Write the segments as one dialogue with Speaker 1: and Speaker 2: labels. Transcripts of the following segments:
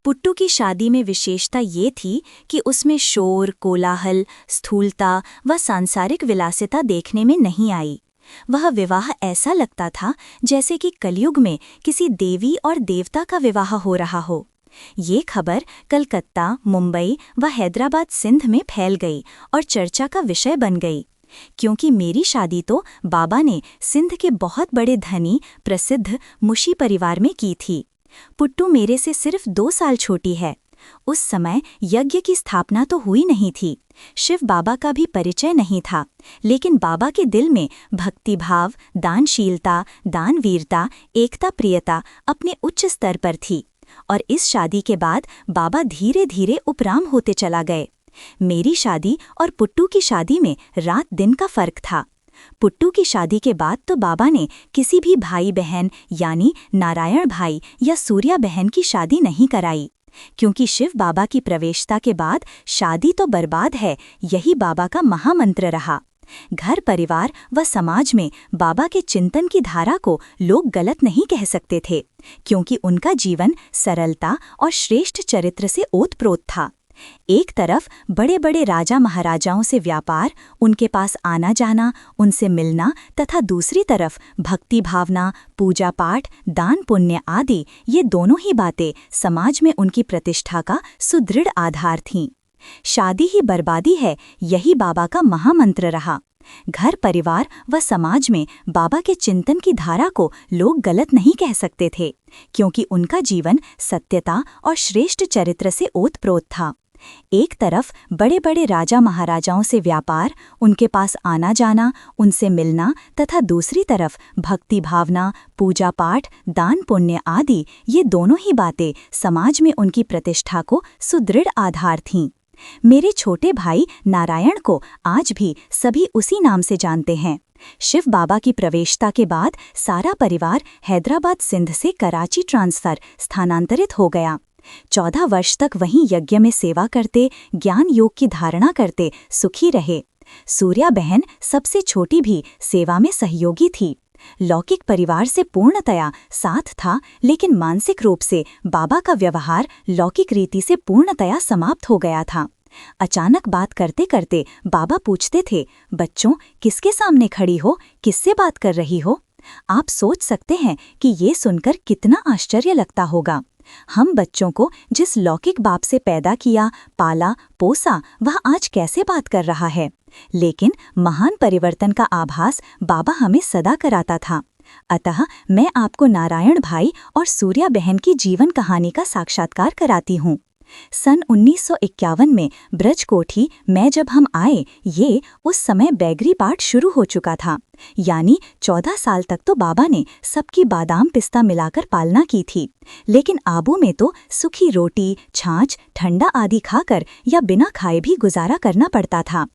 Speaker 1: पुट्टू की शादी में विशेषता ये थी कि उसमें शोर, कोलाहल, स्थूलता व सांसारिक विलासिता देखने में नहीं आई। वह विवाह ऐसा लगता था जैसे कि कलयुग में किसी देवी और देवता का विवाह हो रहा हो। ये खबर कलकत्ता, मुंबई व हैदराबाद, सिंध में फैल गई और चर्चा का विषय बन गई। क्योंकि मेरी शादी तो बाबा ने सिंध के बहुत बड़े धनी प्रसिद्ध मुशी परिवार में की थी। पुट्टू मेरे से सिर्फ 2 साल छोटी है। उस समय यज्ञ की स्थापना तो हुई नहीं थी, शिव बाबा का भी परिचय नहीं था, लेकिन बाबा के दिल में भक्तिभाव, दानशीलता, दानवीरता, एकता प्रियता अपने उच्च स्तर पर थी। और इस शादी के बाद बाबा धीरे धीरे उपराम होते चला गए। मेरी शादी और पुट्टू की शादी में रात दिन का फर्क था। पुट्टू की शादी के बाद तो बाबा ने किसी भी भाई बहन यानी नारायण भाई या सूर्या बहन की शादी नहीं कराई, क्योंकि शिव बाबा की प्रवेशता के बाद शादी तो बर्बाद है, यही बाबा का महामंत्र रहा। घर परिवार व समाज में बाबा के चिंतन की धारा को लोग गलत नहीं कह सकते थे, क्योंकि उनका जीवन सरलता और श्रेष्ठ चरित्र से ओतप्रोत था। एक तरफ बड़े बड़े राजा महाराजाओं से व्यापार, उनके पास आना जाना, उनसे मिलना, तथा दूसरी तरफ भक्ति भावना, पूजा पाठ, दान पुण्य आदि, ये दोनों ही बातें समाज में उनकी प्रतिष्ठा का सुदृढ़ आधार थीं। शादी ही बर्बादी है, यही बाबा का महामंत्र रहा। घर परिवार व समाज में बाबा के चिंतन की धारा को लोग गलत नहीं कह सकते थे, क्योंकि उनका जीवन सत्यता और श्रेष्ठ चरित्र से ओतप्रोत था। एक तरफ बड़े बड़े राजा महाराजाओं से व्यापार, उनके पास आना जाना, उनसे मिलना, तथा दूसरी तरफ भक्ति भावना, पूजा पाठ, दान पुण्य आदि, ये दोनों ही बातें समाज में उनकी प्रतिष्ठा को सुदृढ़ आधार थीं। मेरे छोटे भाई नारायण को आज भी सभी उसी नाम से जानते हैं। शिव बाबा की प्रवेशता के बाद सारा परिवार हैदराबाद सिंध से कराची ट्रांसफर स्थानांतरित हो गया। 14 वर्ष तक वहीं यज्ञ में सेवा करते, ज्ञान योग की धारणा करते सुखी रहे। सूर्या बहन सबसे छोटी भी सेवा में सहयोगी थी। लौकिक परिवार से पूर्णतया साथ था, लेकिन मानसिक रूप से बाबा का व्यवहार लौकिक रीति से पूर्णतया समाप्त हो गया था। अचानक बात करते करते बाबा पूछते थे, बच्चों किसके सामने खड़ी हो, किससे बात कर रही हो? आप सोच सकते हैं कि ये सुनकर कितना आश्चर्य लगता होगा। हम बच्चों को जिस लौकिक बाप से पैदा किया, पाला, पोसा, वह आज कैसे बात कर रहा है? लेकिन महान परिवर्तन का आभास बाबा हमें सदा कराता था। अतः मैं आपको नारायण भाई और सूर्या बहन की जीवन कहानी का साक्षात्कार कराती हूँ। सन 1951 में ब्रजकोठी में जब हम आए, ये उस समय बैगरी पाठ शुरू हो चुका था, यानी 14 साल तक तो बाबा ने सबकी बादाम पिस्ता मिलाकर पालना की थी, लेकिन आबू में तो सूखी रोटी, छाछ, ठंडा आदि खाकर या बिना खाए भी गुजारा करना पड़ता था।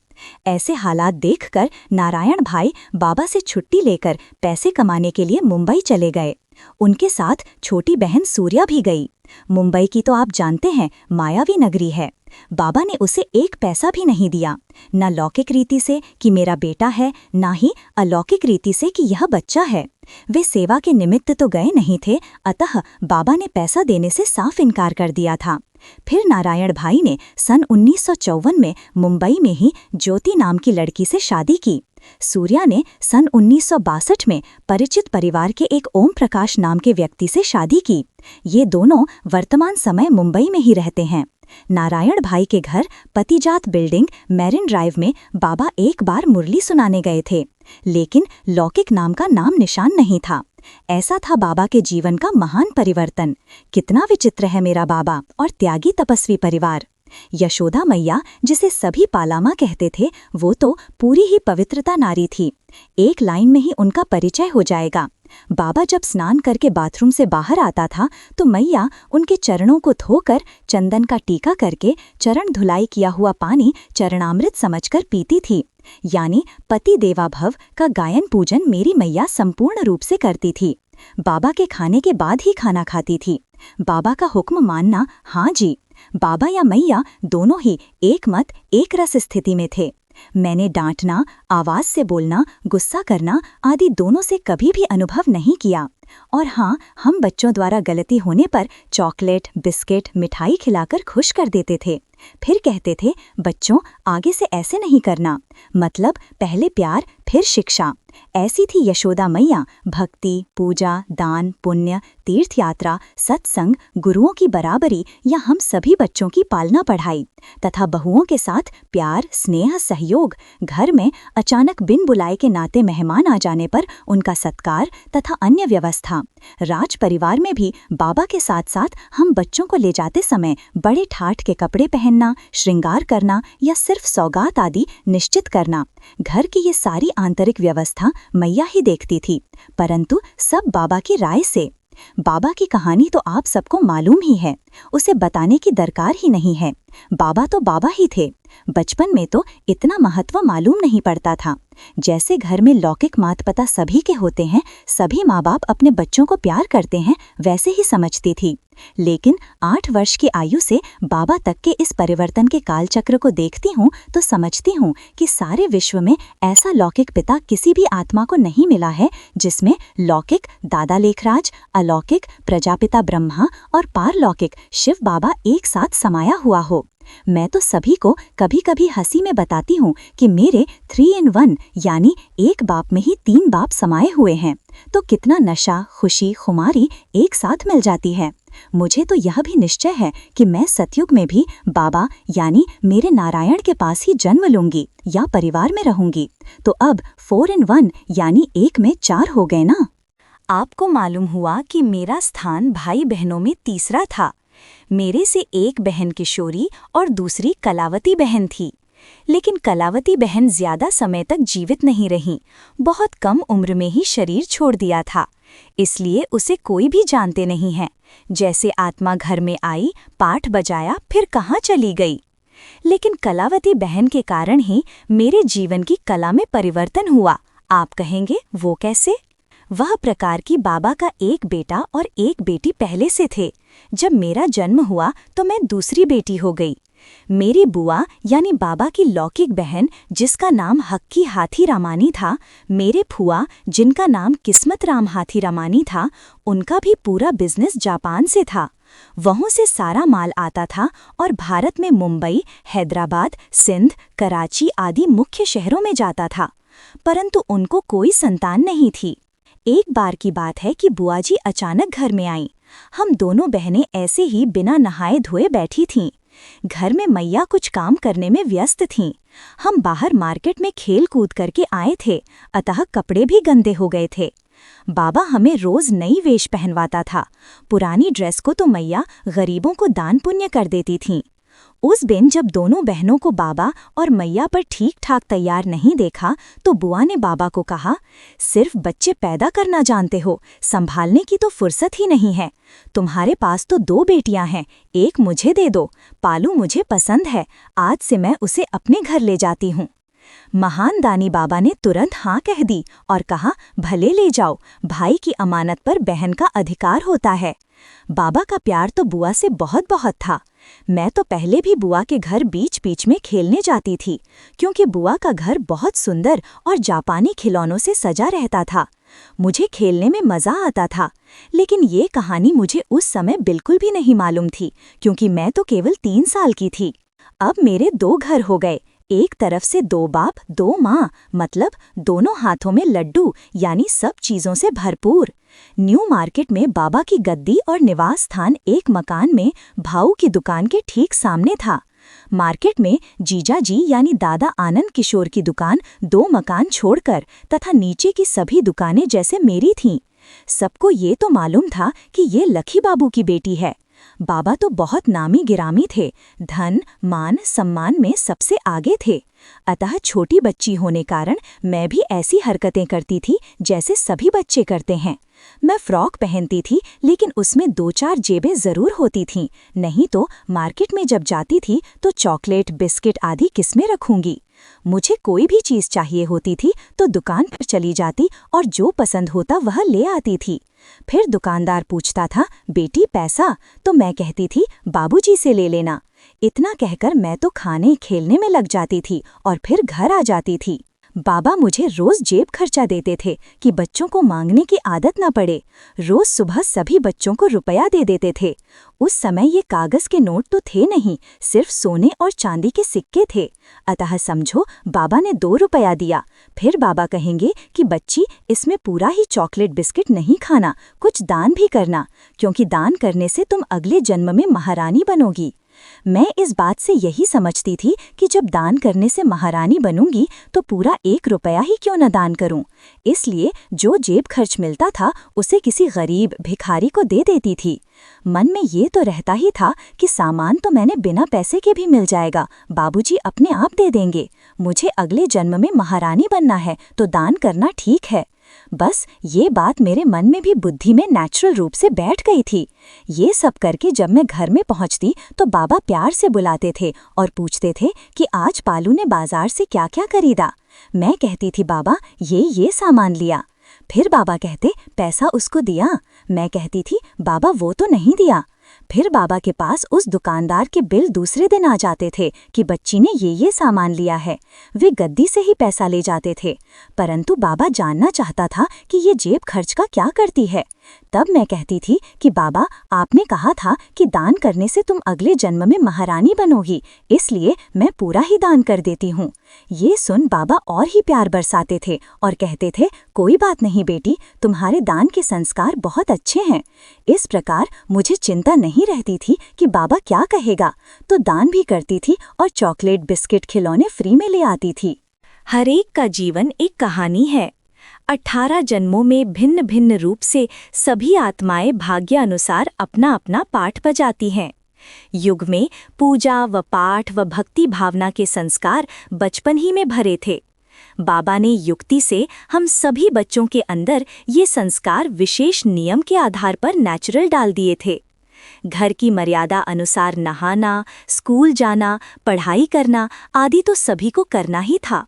Speaker 1: ऐसे हालात देखकर नारायण भाई बाबा से छुट्टी लेकर पैसे कमाने के लिए मुंबई चले गए। उनके साथ छोटी बहन सूर्या भी गई। मुंबई की तो आप जानते हैं, मायावी नगरी है। बाबा ने उसे 1 पैसा भी नहीं दिया, न लौकिक रीति से कि मेरा बेटा है, न ही अलौकिक रीति से कि यह बच्चा है। वे सेवा के निमित्त तो गए नहीं थे, अतः बाबा ने पैसा देने से साफ इनकार कर दिया था। फिर नारायण भाई ने सन 1954 में मुंबई में ही ज्योति नाम की लड़की से शादी की। सूर्या ने सन 1962 में परिचित परिवार के एक ओम प्रकाश नाम के व्यक्ति से शादी की। ये दोनों वर्तमान समय मुंबई में ही रहते हैं। नारायण भाई के घर पतिजात बिल्डिंग, मैरिन ड्राइव में बाबा एक बार मुरली सुनाने गए थे, लेकिन लौकिक नाम का नाम निशान नहीं था। ऐसा था बाबा के जीवन का महान परिवर्तन। कितना विचित्र है मेरा बाबा और त्यागी तपस्वी परिवार। यशोदा मैया, जिसे सभी पालामा कहते थे, वो तो पूरी ही पवित्रता नारी थी। एक लाइन में ही उनका परिचय हो जाएगा। बाबा जब स्नान करके बाथरूम से बाहर आता था तो मैया उनके चरणों को धोकर चंदन का टीका करके चरण धुलाई किया हुआ पानी चरणामृत समझकर पीती थी। यानी पति देवा भव का गायन पूजन मेरी मैया संपूर्ण रूप से करती थी। बाबा के खाने के बाद ही खाना खाती थी। बाबा का हुक्म मानना, हाँ जी। बाबा या मैया दोनों ही एक मत एक रस स्थिति में थे। मैंने डांटना, आवाज से बोलना, गुस्सा करना आदि दोनों से कभी भी अनुभव नहीं किया। और हाँ, हम बच्चों द्वारा गलती होने पर चॉकलेट, बिस्किट, मिठाई खिलाकर खुश कर देते थे। फिर कहते थे, बच्चों आगे से ऐसे नहीं करना, मतलब पहले प्यार फिर शिक्षा। ऐसी थी यशोदा मैया भक्ति, पूजा, दान, पुण्य, तीर्थ यात्रा, सत्संग, गुरुओं की बराबरी या हम सभी बच्चों की पालना पढ़ाई तथा बहुओं के साथ प्यार, स्नेह, सहयोग। घर में अचानक बिन बुलाए के नाते मेहमान आ जाने पर उनका सत्कार तथा अन्य व्यवस्था। राज परिवार में भी बाबा के साथ साथ हम बच्चों को ले जाते समय बड़े ठाठ के कपड़े पहनना, श्रृंगार करना या सिर्फ सौगात आदि निश्चित करना। घर की ये सारी आंतरिक व्यवस्था मैया ही देखती थी, परंतु सब बाबा की राय से। बाबा की कहानी तो आप सबको मालूम ही है, उसे बताने की दरकार ही नहीं है। बाबा तो बाबा ही थे। बचपन में तो इतना महत्व मालूम नहीं पड़ता था। जैसे घर में लौकिक मात पिता सभी के होते हैं, सभी माँ बाप अपने बच्चों को प्यार करते हैं, वैसे ही समझती थी। लेकिन 8 वर्ष की आयु से बाबा तक के इस परिवर्तन के कालचक्र को देखती हूँ तो समझती हूँ कि सारे विश्व में ऐसा लौकिक पिता किसी भी आत्मा को नहीं मिला है जिसमें लौकिक दादा लेखराज, अलौकिक प्रजापिता ब्रह्मा और पारलौकिक शिव बाबा एक साथ समाया हुआ हो। मैं तो सभी को कभी कभी हंसी में बताती हूँ कि मेरे 3 in 1 यानी एक बाप में ही 3 बाप समाये हुए हैं, तो कितना नशा, खुशी, खुमारी एक साथ मिल जाती है। मुझे तो यह भी निश्चय है कि मैं सतयुग में भी बाबा यानी मेरे नारायण के पास ही जन्म लूंगी या परिवार में रहूंगी। तो अब 4 in 1 यानी 1 में 4 हो गए ना। आपको मालूम हुआ कि मेरा स्थान भाई बहनों में तीसरा था। मेरे से एक बहन किशोरी और दूसरी कलावती बहन थी। लेकिन कलावती बहन ज्यादा समय तक जीवित नहीं रही, बहुत कम उम्र में ही शरीर छोड़ दिया था, इसलिए उसे कोई भी जानते नहीं है। जैसे आत्मा घर में आई, पाठ बजाया, फिर कहाँ चली गई। लेकिन कलावती बहन के कारण ही मेरे जीवन की कला में परिवर्तन हुआ। आप कहेंगे वो कैसे? वह प्रकार की बाबा का एक बेटा और एक बेटी पहले से थे। जब मेरा जन्म हुआ तो मैं दूसरी बेटी हो गई। मेरी बुआ यानी बाबा की लौकिक बहन जिसका नाम हक्की हाथी रामानी था, मेरे फुआ जिनका नाम किस्मत राम हाथी रामानी था, उनका भी पूरा बिजनेस जापान से था। वहों से सारा माल आता था और भारत में मुंबई, हैदराबाद, सिंध, कराची आदि मुख्य शहरों में जाता था, परंतु उनको कोई संतान नहीं थी। एक बार की बात है कि बुआ जी अचानक घर में आईं। हम दोनों बहनें ऐसे ही बिना नहाए धोए बैठी थीं। घर में मैया कुछ काम करने में व्यस्त थीं। हम बाहर मार्केट में खेल कूद करके आए थे, अतः कपड़े भी गंदे हो गए थे। बाबा हमें रोज नई वेश पहनवाता था। पुरानी ड्रेस को तो मैया गरीबों को दान पुण्य कर देती थीं। उस दिन जब दोनों बहनों को बाबा और मैया पर ठीक ठाक तैयार नहीं देखा तो बुआ ने बाबा को कहा, सिर्फ बच्चे पैदा करना जानते हो, संभालने की तो फुर्सत ही नहीं है। तुम्हारे पास तो 2 बेटियां हैं, एक मुझे दे दो, पालू मुझे पसंद है, आज से मैं उसे अपने घर ले जाती हूँ। महान दानी बाबा ने तुरंत हाँ कह दी और कहा, भले ले जाओ, भाई की अमानत पर बहन का अधिकार होता है। बाबा का प्यार तो बुआ से बहुत बहुत था। मैं तो पहले भी बुआ के घर बीच बीच में खेलने जाती थी, क्योंकि बुआ का घर बहुत सुंदर और जापानी खिलौनों से सजा रहता था। मुझे खेलने में मज़ा आता था, लेकिन ये कहानी मुझे उस समय बिल्कुल भी नहीं मालूम थी, क्योंकि मैं तो केवल 3 साल की थी। अब मेरे 2 घर हो गए, एक तरफ से 2 बाप 2 माँ, मतलब दोनों हाथों में लड्डू यानी सब चीज़ों से भरपूर। न्यू मार्केट में बाबा की गद्दी और निवास स्थान एक मकान में भाऊ की दुकान के ठीक सामने था। मार्केट में जीजा जी यानी दादा आनंद किशोर की दुकान 2 मकान छोड़कर तथा नीचे की सभी दुकानें जैसे मेरी थीं। सबको ये तो मालूम था कि ये लखी बाबू की बेटी है। बाबा तो बहुत नामी गिरामी थे, धन मान सम्मान में सबसे आगे थे, अतः छोटी बच्ची होने कारण मैं भी ऐसी हरकतें करती थी जैसे सभी बच्चे करते हैं। मैं फ्रॉक पहनती थी, लेकिन उसमें 2-4 जेबें जरूर होती थीं, नहीं तो मार्केट में जब जाती थी तो चॉकलेट, बिस्किट आदि किसमें रखूंगी। मुझे कोई भी चीज़ चाहिए होती थी तो दुकान पर चली जाती और जो पसंद होता वह ले आती थी। फिर दुकानदार पूछता था, बेटी पैसा? तो मैं कहती थी, बाबूजी से ले लेना। इतना कहकर मैं तो खाने खेलने में लग जाती थी और फिर घर आ जाती थी। बाबा मुझे रोज जेब खर्चा देते थे कि बच्चों को मांगने की आदत न पड़े। रोज सुबह सभी बच्चों को रुपया दे देते थे। उस समय ये कागज के नोट तो थे नहीं, सिर्फ सोने और चांदी के सिक्के थे। अतः समझो, बाबा ने 2 रुपया दिया। फिर बाबा कहेंगे कि बच्ची, इसमें पूरा ही चॉकलेट बिस्किट नहीं खाना, कुछ दान भी करना, क्योंकि दान करने से तुम अगले जन्म में महारानी बनोगी। मैं इस बात से यही समझती थी कि जब दान करने से महारानी बनूंगी तो पूरा 1 रुपया ही क्यों न दान करूं। इसलिए जो जेब खर्च मिलता था उसे किसी गरीब भिखारी को दे देती थी। मन में ये तो रहता ही था कि सामान तो मैंने बिना पैसे के भी मिल जाएगा, बाबूजी अपने आप दे देंगे। मुझे अगले जन्म में महारानी बनना है तो दान करना ठीक है। बस ये बात मेरे मन में भी बुद्धि में नेचुरल रूप से बैठ गई थी। ये सब करके जब मैं घर में पहुंचती तो बाबा प्यार से बुलाते थे और पूछते थे कि आज पालू ने बाजार से क्या क्या खरीदा। मैं कहती थी बाबा ये सामान लिया। फिर बाबा कहते पैसा उसको दिया। मैं कहती थी बाबा वो तो नहीं दिया। फिर बाबा के पास उस दुकानदार के बिल दूसरे दिन आ जाते थे कि बच्ची ने ये सामान लिया है। वे गद्दी से ही पैसा ले जाते थे, परंतु बाबा जानना चाहता था कि ये जेब खर्च का क्या करती है। तब मैं कहती थी कि बाबा आपने कहा था कि दान करने से तुम अगले जन्म में महारानी बनोगी, इसलिए मैं पूरा ही दान कर देती हूँ। ये सुन बाबा और ही प्यार बरसाते थे और कहते थे कोई बात नहीं बेटी, तुम्हारे दान के संस्कार बहुत अच्छे हैं। इस प्रकार मुझे चिंता नहीं रहती थी कि बाबा क्या कहेगा, तो दान भी करती थी और चॉकलेट बिस्किट खिलौने फ्री में ले आती थी। हर एक का जीवन एक कहानी है। 18 जन्मों में भिन्न भिन्न रूप से सभी आत्माएं भाग्य अनुसार अपना अपना पाठ बजाती हैं। युग में पूजा व पाठ व भक्ति भावना के संस्कार बचपन ही में भरे थे। बाबा ने युक्ति से हम सभी बच्चों के अंदर ये संस्कार विशेष नियम के आधार पर नेचुरल डाल दिए थे। घर की मर्यादा अनुसार नहाना, स्कूल जाना, पढ़ाई करना आदि तो सभी को करना ही था।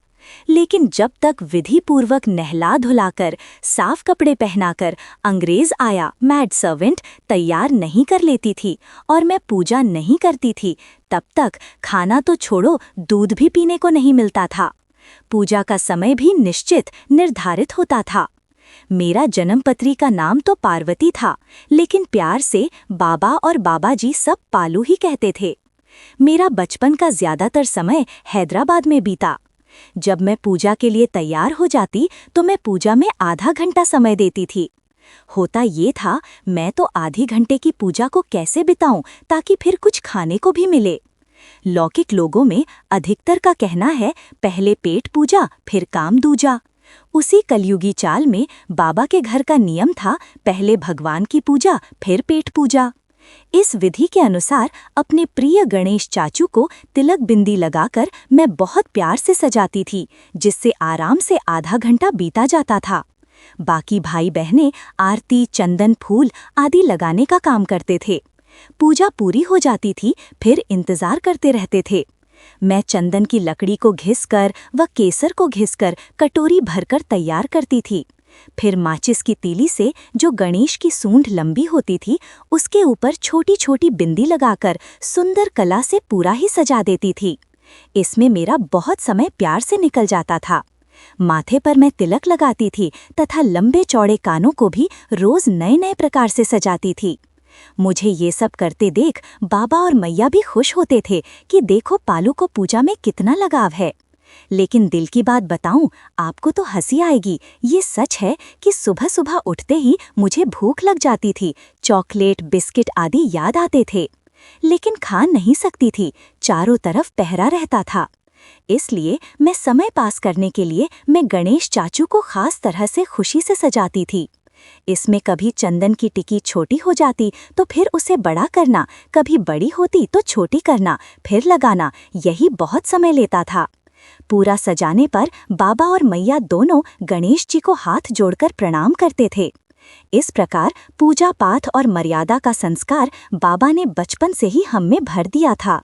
Speaker 1: लेकिन जब तक विधि पूर्वक नहला धुलाकर, साफ कपड़े पहनाकर अंग्रेज आया मैड सर्वेंट तैयार नहीं कर लेती थी और मैं पूजा नहीं करती थी, तब तक खाना तो छोड़ो दूध भी पीने को नहीं मिलता था। पूजा का समय भी निश्चित निर्धारित होता था। मेरा जन्मपत्री का नाम तो पार्वती था, लेकिन प्यार से बाबा और बाबाजी सब पालू ही कहते थे। मेरा बचपन का ज्यादातर समय हैदराबाद में बीता। जब मैं पूजा के लिए तैयार हो जाती तो मैं पूजा में आधा घंटा समय देती थी। होता ये था, मैं तो आधी घंटे की पूजा को कैसे बिताऊं ताकि फिर कुछ खाने को भी मिले। लौकिक लोगों में अधिकतर का कहना है पहले पेट पूजा फिर काम दूजा। उसी कलयुगी चाल में बाबा के घर का नियम था पहले भगवान की पूजा फिर पेट पूजा। इस विधि के अनुसार अपने प्रिय गणेश चाचू को तिलक बिंदी लगाकर मैं बहुत प्यार से सजाती थी, जिससे आराम से आधा घंटा बीता जाता था। बाकी भाई बहनें आरती, चंदन, फूल आदि लगाने का काम करते थे। पूजा पूरी हो जाती थी, फिर इंतजार करते रहते थे। मैं चंदन की लकड़ी को घिसकर व केसर को घिसकर कटोरी भरकर तैयार करती थी। फिर माचिस की तीली से जो गणेश की सूंड लंबी होती थी उसके ऊपर छोटी छोटी बिंदी लगाकर सुंदर कला से पूरा ही सजा देती थी। इसमें मेरा बहुत समय प्यार से निकल जाता था। माथे पर मैं तिलक लगाती थी तथा लंबे चौड़े कानों को भी रोज नए नए प्रकार से सजाती थी। मुझे ये सब करते देख बाबा और मैया भी खुश होते थे कि देखो पालू को पूजा में कितना लगाव है। लेकिन दिल की बात बताऊं, आपको तो हंसी आएगी। ये सच है कि सुबह सुबह उठते ही मुझे भूख लग जाती थी। चॉकलेट, बिस्किट आदि याद आते थे, लेकिन खा नहीं सकती थी, चारों तरफ पहरा रहता था। इसलिए मैं समय पास करने के लिए मैं गणेश चाचू को खास तरह से खुशी से सजाती थी। इसमें कभी चंदन की टिकी छोटी हो जाती तो फिर उसे बड़ा करना, कभी बड़ी होती तो छोटी करना, फिर लगाना, यही बहुत समय लेता था। पूरा सजाने पर बाबा और मैया दोनों गणेश जी को हाथ जोड़कर प्रणाम करते थे। इस प्रकार पूजा पाठ और मर्यादा का संस्कार बाबा ने बचपन से ही हम में भर दिया था।